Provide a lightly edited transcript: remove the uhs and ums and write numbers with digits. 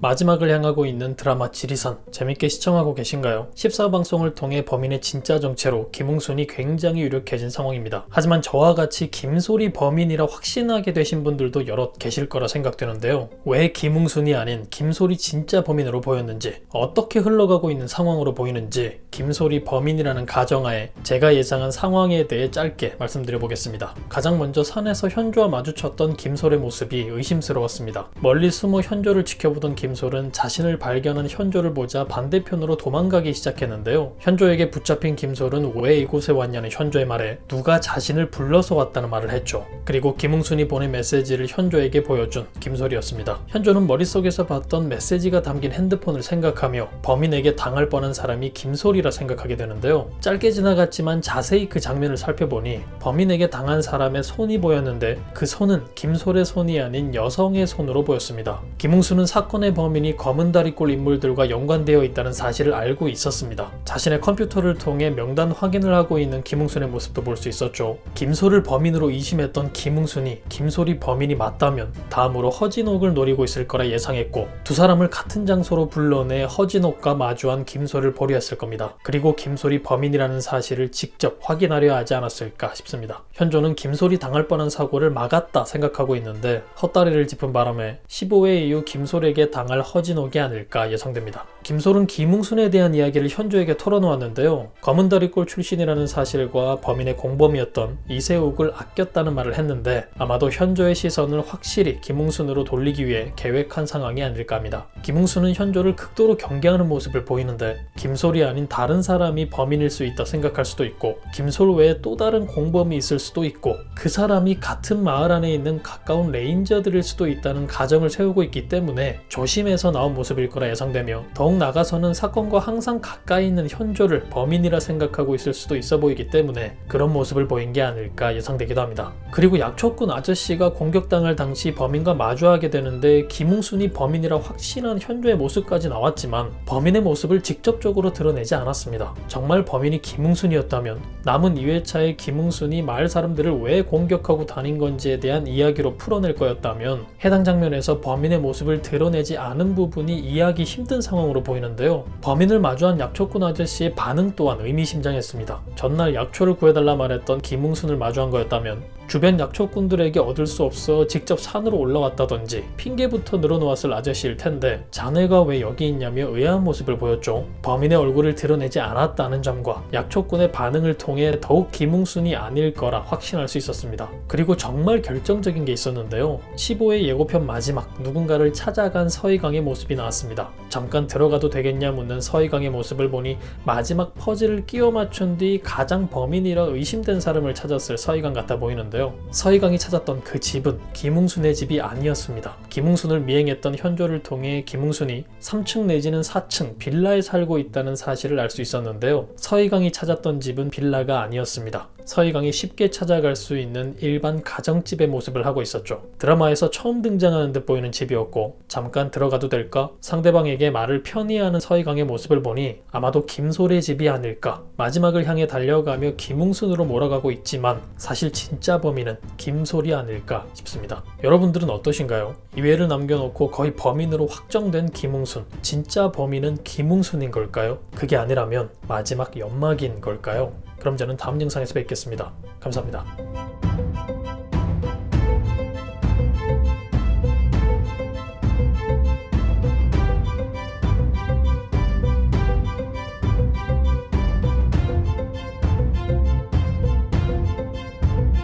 마지막을 향하고 있는 드라마 지리산 재밌게 시청하고 계신가요? 14방송을 통해 범인의 진짜 정체로 김웅순이 굉장히 유력해진 상황입니다. 하지만 저와 같이 김소리 범인이라 확신하게 되신 분들도 여럿 계실 거라 생각되는데요. 왜 김웅순이 아닌 김소리 진짜 범인으로 보였는지, 어떻게 흘러가고 있는 상황으로 보이는지 김소리 범인이라는 가정하에 제가 예상한 상황에 대해 짧게 말씀드려 보겠습니다. 가장 먼저 산에서 현조와 마주쳤던 김솔의 모습이 의심스러웠습니다. 멀리 숨어 현조를 지켜보던 김솔은 자신을 발견한 현조를 보자 반대편으로 도망가기 시작했는데요. 현조에게 붙잡힌 김솔은 왜 이곳에 왔냐는 현조의 말에 누가 자신을 불러서 왔다는 말을 했죠. 그리고 김웅순이 보낸 메시지를 현조에게 보여준 김솔이었습니다. 현조는 머릿속에서 봤던 메시지가 담긴 핸드폰을 생각하며 범인에게 당할 뻔한 사람이 김솔이라 생각하게 되는데요. 짧게 지나갔지만 자세히 그 장면을 살펴보니 범인에게 당한 사람의 손이 보였는데 그 손은 김솔의 손이 아닌 여성의 손으로 보였습니다. 김웅순은 사건의 범인이 검은다리꼴 인물들과 연관되어 있다는 사실을 알고 있었습니다. 자신의 컴퓨터를 통해 명단 확인을 하고 있는 김웅순의 모습도 볼 수 있었죠. 김솔을 범인으로 의심했던 김웅순이 김솔이 범인이 맞다면 다음으로 허진옥을 노리고 있을 거라 예상했고, 두 사람을 같은 장소로 불러내 허진옥과 마주한 김솔을 보려 했을 겁니다. 그리고 김솔이 범인이라는 사실을 직접 확인하려 하지 않았을까 싶습니다. 현조는 김솔이 당할 뻔한 사고를 막았다 생각하고 있는데 헛다리를 짚은 바람에 15회 이후 김솔에게 당할 허진옥이 아닐까 예상됩니다. 김솔은 김웅순에 대한 이야기를 현조에게 털어놓았는데요. 검은다리꼴 출신이라는 사실과 범인의 공범이었던 이세욱을 아꼈다는 말을 했는데 아마도 현조의 시선을 확실히 김웅순으로 돌리기 위해 계획한 상황이 아닐까 합니다. 김웅순은 현조를 극도로 경계하는 모습을 보이는데 김솔이 아닌 다른 사람이 범인일 수 있다 생각할 수도 있고, 김솔 외에 또 다른 공범이 있을 수도 있고, 그 사람이 같은 마을 안에 있는 가까운 레인저들일 수도 있다는 가정을 세우고 있기 때문에 조심해서 나온 모습일 거라 예상되며, 더욱 나아가서는 사건과 항상 가까이 있는 현조를 범인이라 생각하고 있을 수도 있어 보이기 때문에 그런 모습을 보인 게 아닐까 예상되기도 합니다. 그리고 약초꾼 아저씨가 공격당할 당시 범인과 마주하게 되는데 김웅순이 범인이라 확신한 현조의 모습까지 나왔지만 범인의 모습을 직접적으로 드러내지 않았습니다. 정말 범인이 김웅순이었다면 남은 2회차에 김웅순이 마을 사람들을 왜 공격하고 다닌 건지에 대한 이야기로 풀어낼 거였다면 해당 장면에서 범인의 모습을 드러내지 않은 부분이 이해하기 힘든 상황으로 보이는데요. 범인을 마주한 약초꾼 아저씨의 반응 또한 의미심장했습니다. 전날 약초를 구해달라 말했던 김웅순을 마주한 거였다면 주변 약초꾼들에게 얻을 수 없어 직접 산으로 올라왔다든지 핑계부터 늘어놓았을 아저씨일 텐데 자네가 왜 여기 있냐며 의아한 모습을 보였죠. 범인의 얼굴을 드러내지 않았다는 점과 약초꾼의 반응을 통해 더욱 김웅순이 아닐 거라 확신할 수 있었습니다. 그리고 정말 결정적인 게 있었는데요. 15회 예고편 마지막 누군가를 찾아간 서희강의 모습이 나왔습니다. 잠깐 들어가도 되겠냐 묻는 서희강의 모습을 보니 마지막 퍼즐을 끼워 맞춘 뒤 가장 범인이라 의심된 사람을 찾았을 서희강 같아 보이는데요. 서희강이 찾았던 그 집은 김웅순의 집이 아니었습니다. 김웅순을 미행했던 현조를 통해 김웅순이 3층 내지는 4층 빌라에 살고 있다는 사실을 알 수 있었는데요. 서희강이 찾았던 집은 빌라가 아니었습니다. 서희강이 쉽게 찾아갈 수 있는 일반 가정집의 모습을 하고 있었죠. 드라마에서 처음 등장하는 듯 보이는 집이었고, 잠깐 들어가도 될까? 상대방에게 말을 편히 하는 서희강의 모습을 보니 아마도 김솔의 집이 아닐까. 마지막을 향해 달려가며 김웅순으로 몰아가고 있지만 사실 진짜 범인은 김솔이 아닐까 싶습니다. 여러분들은 어떠신가요? 2회를 남겨놓고 거의 범인으로 확정된 김웅순, 진짜 범인은 김웅순인 걸까요? 그게 아니라면 마지막 연막인 걸까요? 그럼 저는 다음 영상에서 뵙겠습니다. 감사합니다.